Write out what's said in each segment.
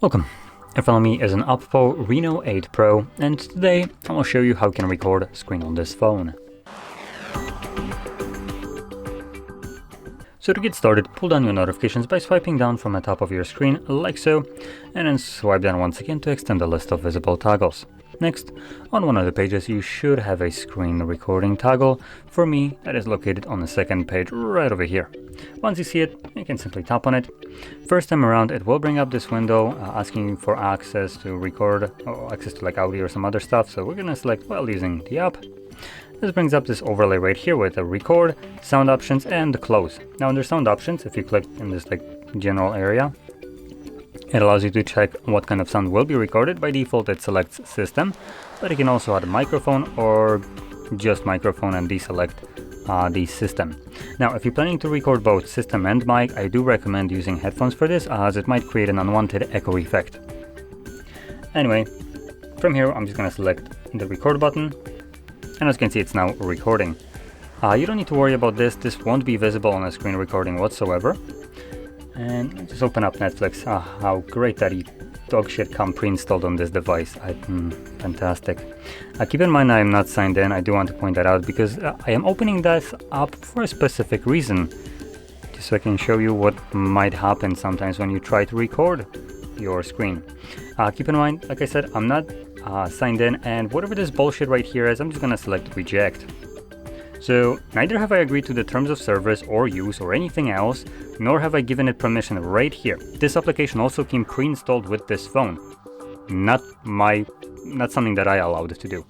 Welcome. In front of me is an OPPO Reno 8 Pro, and today I will show you how you can record a screen on this phone. So to get started, pull down your notifications by swiping down from the top of your screen, like so, and then swipe down once again to extend the list of visible toggles. Next, on one of the pages you should have a screen recording toggle. For me, that is located on the second page right over here. Once you see it, you can simply tap on it. First time around, it will bring up this window asking you for access to record, or access to like audio or some other stuff, so we're gonna select while using the app. This brings up this overlay right here with the record, sound options, and the close. Now under sound options, if you click in this like general area, it allows you to check what kind of sound will be recorded. By default it selects system, but you can also add a microphone or just microphone and deselect the system. Now if you're planning to record both system and mic, I do recommend using headphones for this, as it might create an unwanted echo effect. Anyway, from here I'm just going to select the record button, and as you can see it's now recording. You don't need to worry about this won't be visible on a screen recording whatsoever. And just open up Netflix. How great that dog shit come pre-installed on this device. Fantastic. Keep in mind I am not signed in. I do want to point that out because I am opening this up for a specific reason. Just so I can show you what might happen sometimes when you try to record your screen. Keep in mind, like I said, I'm not signed in, and whatever this bullshit right here is, I'm just gonna select reject. So neither have I agreed to the terms of service or use or anything else, nor have I given it permission right here. This application also came pre-installed with this phone. Not something that I allowed to do.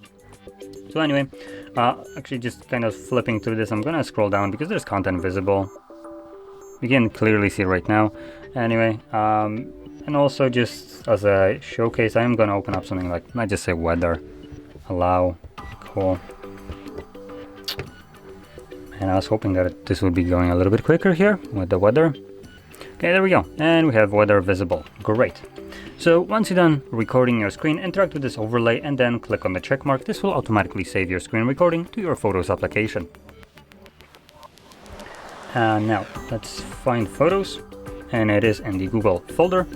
So anyway, actually just kind of flipping through this, I'm gonna scroll down because there's content visible. You can clearly see right now. Anyway, and also just as a showcase, I am gonna open up something like, I just say weather, allow, cool. And I was hoping that this would be going a little bit quicker here with the weather. Okay, there we go. And we have weather visible. Great. So once you're done recording your screen, interact with this overlay and then click on the check mark. This will automatically save your screen recording to your Photos application. Now let's find Photos, and it is in the Google folder.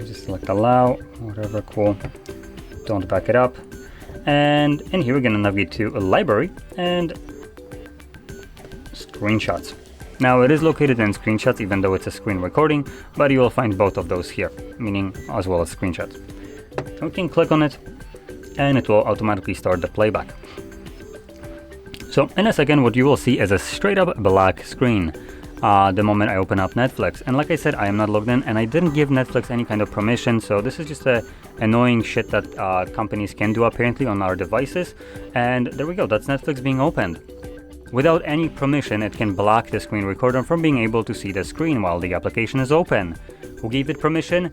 Just select allow, whatever, cool. Don't back it up. And in here we're going to navigate to a library and screenshots. Now it is located in screenshots even though it's a screen recording, but you will find both of those here, meaning as well as screenshots. We can click on it and it will automatically start the playback. So in a second what you will see is a straight up black screen the moment I open up Netflix. And like I said, I am not logged in and I didn't give Netflix any kind of permission, so this is just a annoying shit that companies can do apparently on our devices. And there we go, that's Netflix being opened. Without any permission, it can block the screen recorder from being able to see the screen while the application is open. Who gave it permission?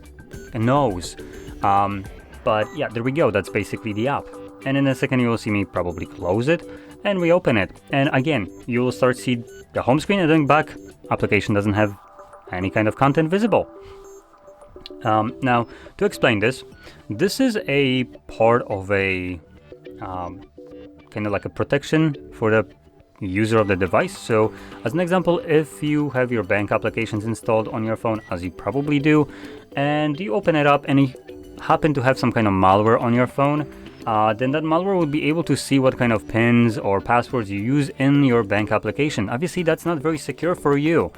Knows. But yeah, there we go, that's basically the app. And in a second you will see me probably close it and reopen it. And again, you will start see the home screen, and then back, application doesn't have any kind of content visible. Now, to explain this is a part of a kind of like a protection for the user of the device. So as an example, if you have your bank applications installed on your phone, as you probably do, and you open it up and you happen to have some kind of malware on your phone, then that malware will be able to see what kind of pins or passwords you use in your bank application. Obviously that's not very secure for you.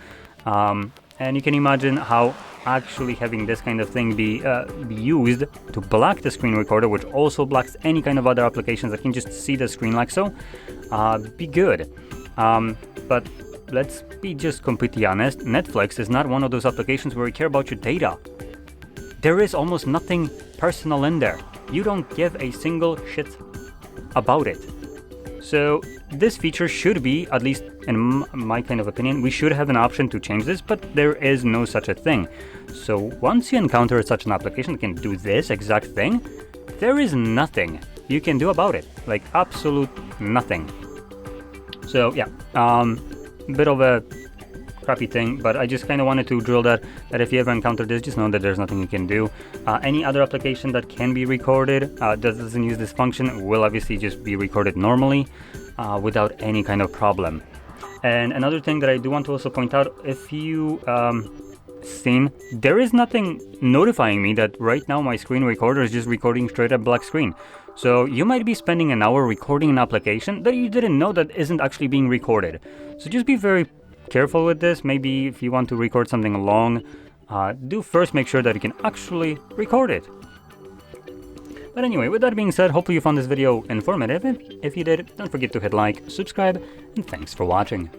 And you can imagine how actually having this kind of thing be used to block the screen recorder, which also blocks any kind of other applications that can just see the screen like so, be good. But let's be just completely honest, Netflix is not one of those applications where you care about your data. There is almost nothing personal in there. You don't give a single shit about it. So this feature should be, at least in my kind of opinion, we should have an option to change this, but there is no such a thing. So once you encounter such an application that can do this exact thing, there is nothing you can do about it. Like absolute nothing. So yeah, bit of a crappy thing, but I just kind of wanted to drill that if you ever encounter this, just know that there's nothing you can do. Any other application that can be recorded that doesn't use this function will obviously just be recorded normally without any kind of problem. And another thing that I do want to also point out, if you seen, there is nothing notifying me that right now my screen recorder is just recording straight up black screen. So you might be spending an hour recording an application that you didn't know that isn't actually being recorded. So just be very careful with this. Maybe if you want to record something long, do first make sure that you can actually record it. But anyway, with that being said, hopefully you found this video informative. If you did, don't forget to hit like, subscribe, and thanks for watching.